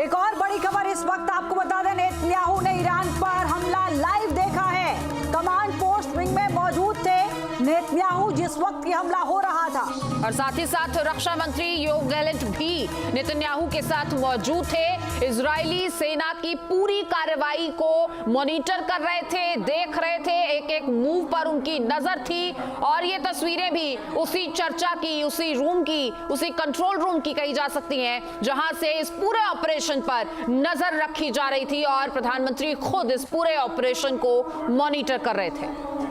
एक और बड़ी खबर इस वक्त आपको बता दें, नेतन्याहू ने ईरान पर हमला लाइव देखा है। कमांड पोस्ट विंग में मौजूद थे नेतन्याहू जिस वक्त ये हमला हो रहा था, और साथ ही साथ रक्षा मंत्री योव गैलेंट भी नेतन्याहू के साथ मौजूद थे। इजरायली सेना की पूरी कार्रवाई को मॉनिटर कर रहे थे, देख रहे थे, एक एक मूव पर उनकी नजर थी। और ये तस्वीरें भी उसी चर्चा की, उसी रूम की, उसी कंट्रोल रूम की कही जा सकती हैं जहां से इस पूरे ऑपरेशन पर नजर रखी जा रही थी और प्रधानमंत्री खुद इस पूरे ऑपरेशन को मॉनिटर कर रहे थे।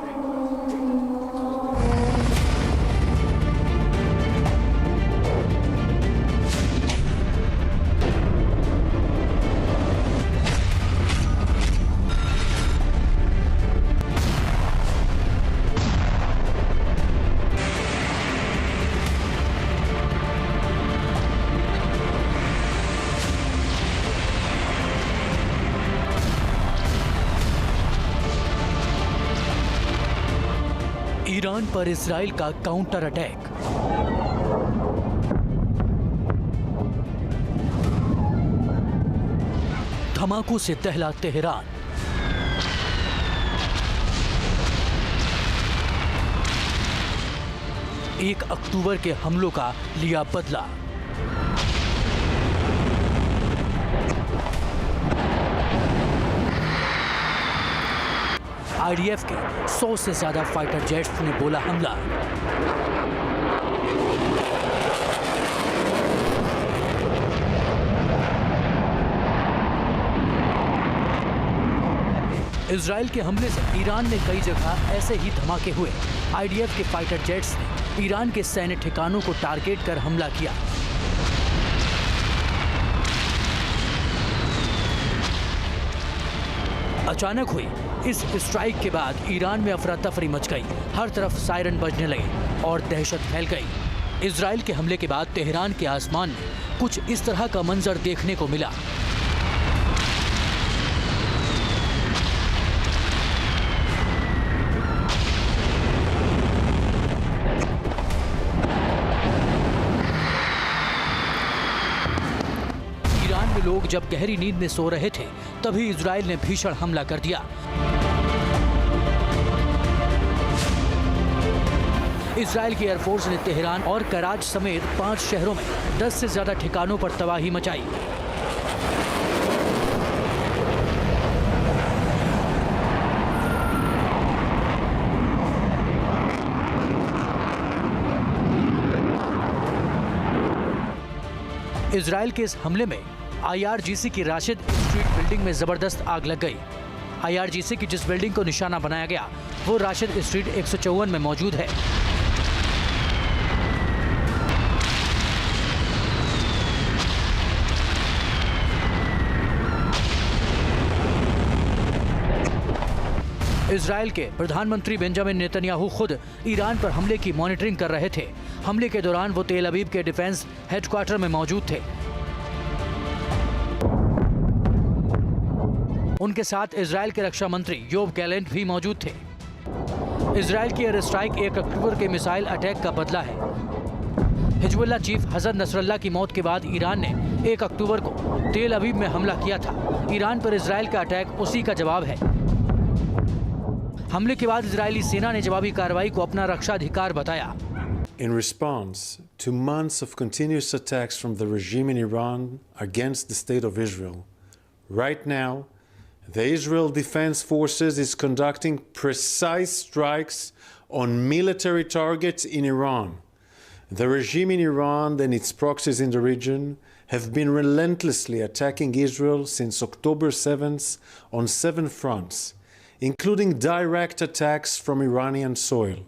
ईरान पर इजराइल का काउंटर अटैक। धमाकों से दहला तेहरान। एक अक्टूबर के हमलों का लिया बदला। आईडीएफ के 100 से ज्यादा फाइटर जेट्स ने बोला हमला। इजराइल के हमले से ईरान में कई जगह ऐसे ही धमाके हुए। आईडीएफ के फाइटर जेट्स ने ईरान के सैन्य ठिकानों को टारगेट कर हमला किया। अचानक हुई इस स्ट्राइक के बाद ईरान में अफरा तफरी मच गई। हर तरफ सायरन बजने लगे और दहशत फैल गई। इजराइल के हमले के बाद तेहरान के आसमान में कुछ इस तरह का मंजर देखने को मिला। ईरान में लोग जब गहरी नींद में सो रहे थे तभी इजराइल ने भीषण हमला कर दिया। इजराइल की एयरफोर्स ने तेहरान और कराच समेत 5 शहरों में 10 से ज्यादा ठिकानों पर तबाही मचाई। इजराइल के इस हमले में आईआरजीसी की राशिद स्ट्रीट बिल्डिंग में जबरदस्त आग लग गई। आईआरजीसी की जिस बिल्डिंग को निशाना बनाया गया वो राशिद स्ट्रीट 154 में मौजूद है। इजराइल के प्रधानमंत्री बेंजामिन नेतन्याहू खुद ईरान पर हमले की मॉनिटरिंग कर रहे थे। हमले के दौरान वो तेल अवीव के डिफेंस हेडक्वार्टर में मौजूद थे। उनके साथ इजराइल के रक्षा मंत्री योव गैलेंट भी मौजूद थे। इजराइल की एयर स्ट्राइक 1 अक्टूबर के मिसाइल अटैक का बदला है। हिजबुल्लाह चीफ हसन नसरल्लाह की मौत के बाद ईरान ने 1 अक्टूबर को तेल अवीव में हमला किया था। ईरान पर इजराइल का अटैक उसी का जवाब है। हमले के बाद इजरायली सेना ने जवाबी कार्रवाई को अपना रक्षाधिकार बताया। In response to months of continuous attacks from the regime in Iran against the state of Israel, right now, the Israel Defense Forces is conducting precise strikes on military targets in Iran. The regime in Iran and its proxies in the region have been relentlessly attacking Israel since October 7th on 7 fronts, including direct attacks from Iranian soil.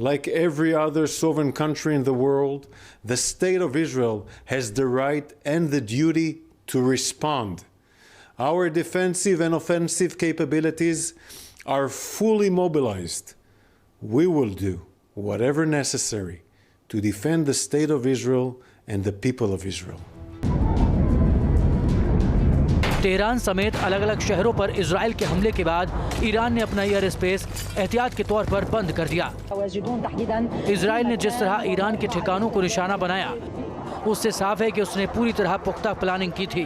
Like every other sovereign country in the world, the state of Israel has the right and the duty to respond. Our defensive and offensive capabilities are fully mobilized. We will do whatever necessary to defend the state of Israel and the people of Israel. Tehran समेत अलग अलग शहरों पर Israel के हमले के बाद Iran ने अपना एयर स्पेस एहतियात के तौर पर बंद कर दिया। इजराइल ने जिस तरह ईरान के ठिकानों को निशाना बनाया उससे साफ है कि उसने पूरी तरह पुख्ता प्लानिंग की थी।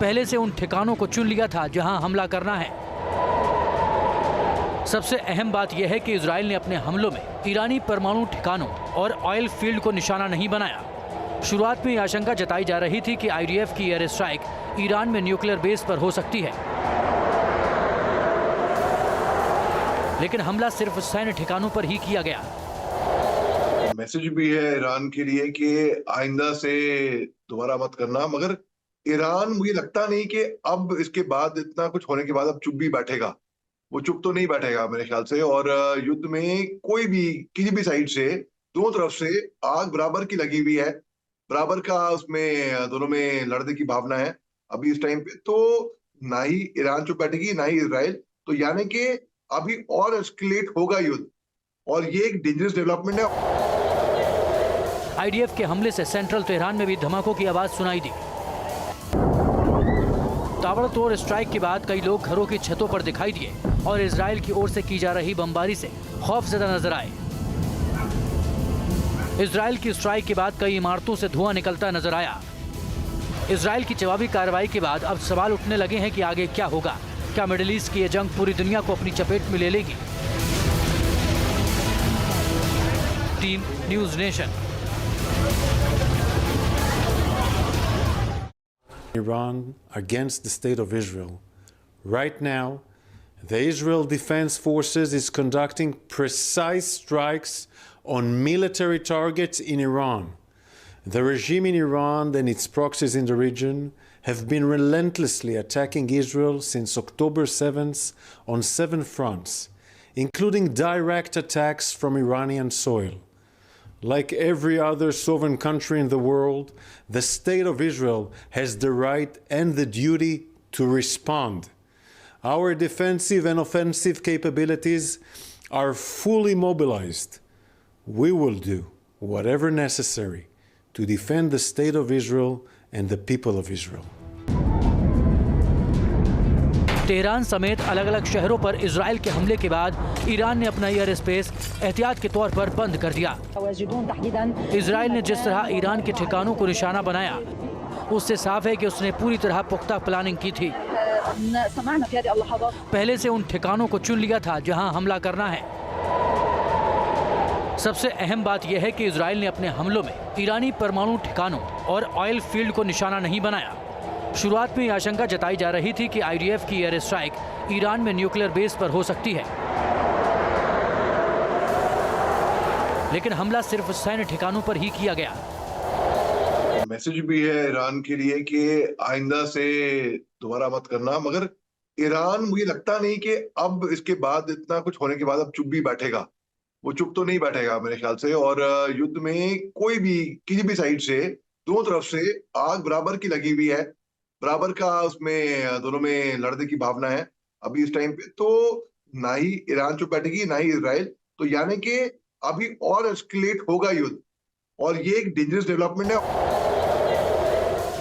पहले से उन ठिकानों को चुन लिया था जहां हमला करना है। सबसे अहम बात यह है कि इजराइल ने अपने हमलों में ईरानी परमाणु ठिकानों और ऑयल फील्ड को निशाना नहीं बनाया। शुरुआत में यह आशंका जताई जा रही थी कि आईडीएफ की एयर स्ट्राइक ईरान में न्यूक्लियर बेस पर हो सकती है, लेकिन हमला सिर्फ सैन्य ठिकानों पर ही किया गया। मैसेज भी है ईरान के लिए कि आइंदा से दोबारा मत करना, मगर ईरान मुझे लगता नहीं कि अब इसके बाद इतना कुछ होने के बाद अब चुप भी बैठेगा। वो चुप तो नहीं बैठेगा मेरे ख्याल से, और युद्ध में कोई भी किसी भी साइड से दोनों तरफ से आग बराबर की लगी हुई है, बराबर का उसमें दोनों में लड़ने की भावना है अभी इस टाइम पे। तो ना ही ईरान चुप बैठेगी ना ही इजराइल, तो यानी कि अभी और एस्केलेट होगा युद्ध, और ये एक डेंजरस डेवलपमेंट है। आईडीएफ के हमले से सेंट्रल तेहरान में भी धमाकों की आवाज सुनाई दी। ताबड़तोड़ स्ट्राइक के बाद कई लोग घरों की छतों पर दिखाई दिए और इजराइल की ओर से की जा रही बमबारी से खौफजदा नजर आए। इजराइल की स्ट्राइक के बाद कई इमारतों से धुआं निकलता नजर आया। इजराइल की जवाबी कार्रवाई के बाद अब सवाल उठने लगे हैं कि आगे क्या होगा। क्या मिडिल ईस्ट की यह जंग पूरी दुनिया को अपनी चपेट में ले लेगी? Team news nation. Iran against the state of Israel. Right now, the Israel Defense Forces is conducting precise strikes on military targets in Iran. The regime in Iran and its proxies in the region have been relentlessly attacking Israel since October 7th on 7 fronts, including direct attacks from Iranian soil. Like every other sovereign country in the world, the State of Israel has the right and the duty to respond. Our defensive and offensive capabilities are fully mobilized. We will do whatever necessary to defend the State of Israel and the people of Israel. Tehran समेत अलग अलग शहरों पर Israel के हमले के बाद Iran ने अपना एयर स्पेस एहतियात के तौर पर बंद कर दिया। इजराइल ने जिस तरह ईरान के ठिकानों को निशाना बनाया, उससे साफ है कि उसने पूरी तरह पुख्ता प्लानिंग की थी। पहले से उन ठिकानों को चुन लिया था जहां हमला करना है। सबसे अहम बात यह है कि इजराइल ने अपने हमलों में ईरानी परमाणु ठिकानों और ऑयल फील्ड को निशाना नहीं बनाया। शुरुआत में यह आशंका जताई जा रही थी कि आईडीएफ की एयर स्ट्राइक ईरान में न्यूक्लियर बेस पर हो सकती है, लेकिन हमला सिर्फ सैन्य ठिकानों पर ही किया गया। मैसेज भी है ईरान के लिए कि आइंदा से दोबारा मत करना, मगर ईरान मुझे लगता नहीं कि अब इसके बाद इतना कुछ होने के बाद अब चुप भी बैठेगा। वो चुप तो नहीं बैठेगा मेरे ख्याल से, और युद्ध में कोई भी किसी भी साइड से दोनों तरफ से आग बराबर की लगी हुई है, बराबर का उसमें दोनों में लड़ने की भावना है अभी इस टाइम पे। तो ना ही ईरान चुप बैठेगी ना ही इजराइल, तो यानी कि अभी और एस्केलेट होगा युद्ध, और ये एक डेंजरस डेवलपमेंट है।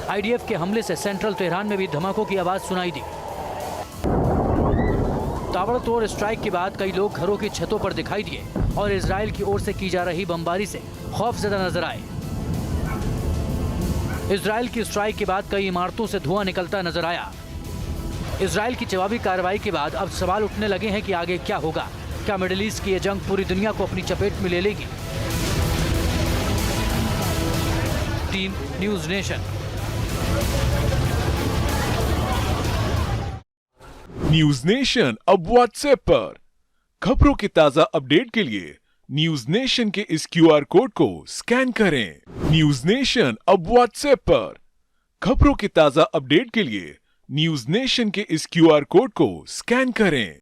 आईडीएफ के हमले से सेंट्रल तेहरान में भी धमाकों की आवाज सुनाई दी। ताबड़तोड़ स्ट्राइक के बाद कई लोग घरों की छतों पर दिखाई दिए और इजराइल की ओर से की जा रही बमबारी से खौफजदा नजर आए। इजराइल की स्ट्राइक के बाद कई इमारतों से धुआं निकलता नजर आया। इजराइल की जवाबी कार्रवाई के बाद अब सवाल उठने लगे हैं कि आगे क्या होगा। क्या मिडिल ईस्ट की यह जंग पूरी दुनिया को अपनी चपेट में ले लेगी? Team news nation. News nation अब व्हाट्सएप पर खबरों के ताजा अपडेट के लिए न्यूज नेशन के इस क्यूआर कोड को स्कैन करें। न्यूज नेशन अब व्हाट्सएप पर खबरों के ताजा अपडेट के लिए न्यूज नेशन के इस क्यूआर कोड को स्कैन करें।